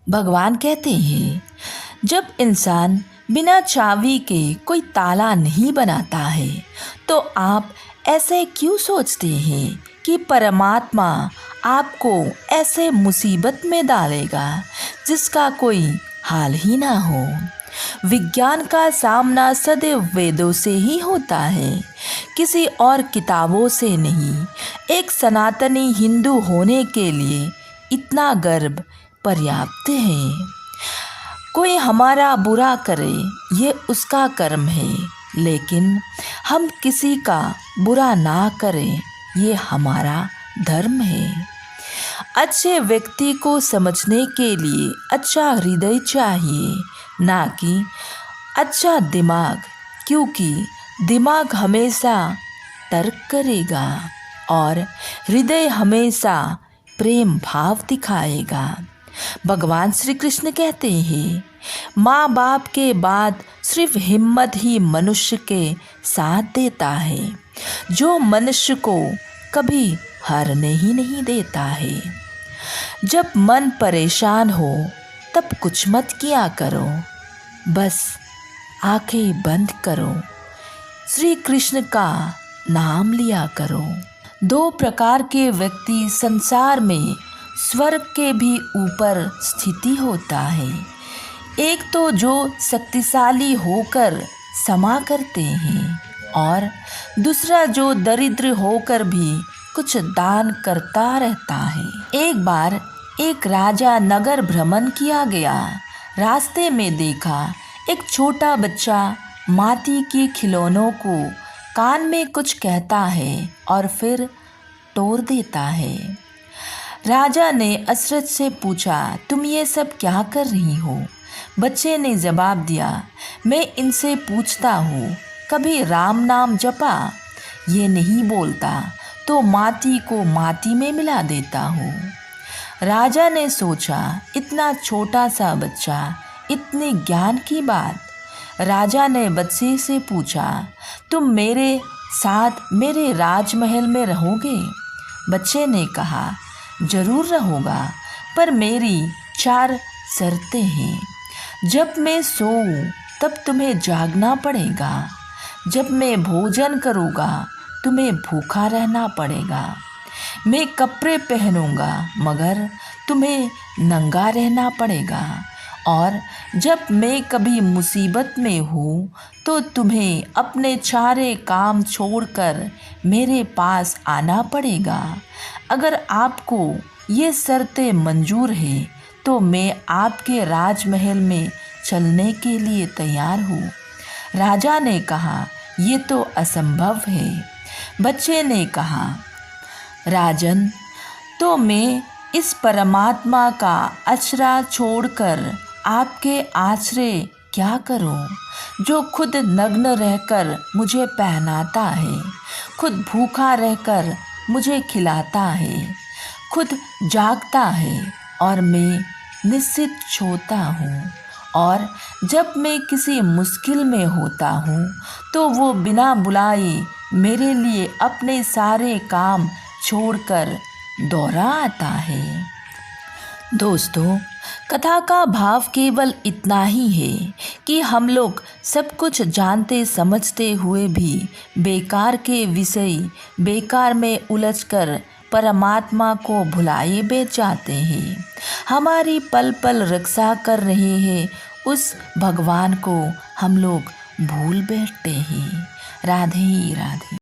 भगवान कहते हैं, जब इंसान बिना चाबी के कोई ताला नहीं बनाता है तो आप ऐसे क्यों सोचते हैं कि परमात्मा आपको ऐसे मुसीबत में डालेगा जिसका कोई हाल ही ना हो। विज्ञान का सामना सदैव वेदों से ही होता है, किसी और किताबों से नहीं। एक सनातनी हिंदू होने के लिए इतना गर्व पर्याप्त है। कोई हमारा बुरा करे ये उसका कर्म है, लेकिन हम किसी का बुरा ना करें ये हमारा धर्म है। अच्छे व्यक्ति को समझने के लिए अच्छा हृदय चाहिए, ना कि अच्छा दिमाग, क्योंकि दिमाग हमेशा तर्क करेगा और हृदय हमेशा प्रेम भाव दिखाएगा। भगवान श्री कृष्ण कहते हैं, माँ बाप के बाद सिर्फ हिम्मत ही मनुष्य के साथ देता है, जो मनुष्य को कभी हारने ही नहीं देता है। जब मन परेशान हो तब कुछ मत किया करो, बस आंखें बंद करो, श्री कृष्ण का नाम लिया करो। दो प्रकार के व्यक्ति संसार में स्वर्ग के भी ऊपर स्थिति होता है। एक तो जो शक्तिशाली होकर क्षमा करते हैं और दूसरा जो दरिद्र होकर भी कुछ दान करता रहता है। एक बार एक राजा नगर भ्रमण किया गया। रास्ते में देखा एक छोटा बच्चा माटी के खिलौनों को कान में कुछ कहता है और फिर तोड़ देता है। राजा ने अचरज से पूछा, तुम ये सब क्या कर रही हो? बच्चे ने जवाब दिया, मैं इनसे पूछता हूँ, कभी राम नाम जपा? ये नहीं बोलता तो माटी को माटी में मिला देता हूँ। राजा ने सोचा, इतना छोटा सा बच्चा, इतने ज्ञान की बात। राजा ने बच्चे से पूछा, तुम मेरे साथ मेरे राजमहल में रहोगे? बच्चे ने कहा, जरूर रहूँगा, पर मेरी 4 शर्तें हैं। जब मैं सोऊं तब तुम्हें जागना पड़ेगा, जब मैं भोजन करूँगा तुम्हें भूखा रहना पड़ेगा, मैं कपड़े पहनूँगा मगर तुम्हें नंगा रहना पड़ेगा, और जब मैं कभी मुसीबत में हूँ तो तुम्हें अपने सारे काम छोड़कर मेरे पास आना पड़ेगा। अगर आपको ये शर्तें मंजूर हैं तो मैं आपके राजमहल में चलने के लिए तैयार हूँ। राजा ने कहा, ये तो असंभव है। बच्चे ने कहा, राजन, तो मैं इस परमात्मा का आश्रय छोड़कर आपके आश्रय क्या करूं, जो खुद नग्न रहकर मुझे पहनाता है, खुद भूखा रहकर मुझे खिलाता है, खुद जागता है और मैं निश्चित सोता हूँ, और जब मैं किसी मुश्किल में होता हूँ तो वो बिना बुलाए मेरे लिए अपने सारे काम छोड़कर दौड़ा आता है। दोस्तों, कथा का भाव केवल इतना ही है कि हम लोग सब कुछ जानते समझते हुए भी बेकार के विषय बेकार में उलझकर परमात्मा को भुलाए बैठ जाते हैं। हमारी पल पल रक्षा कर रहे हैं उस भगवान को हम लोग भूल बैठते हैं। राधे राधे।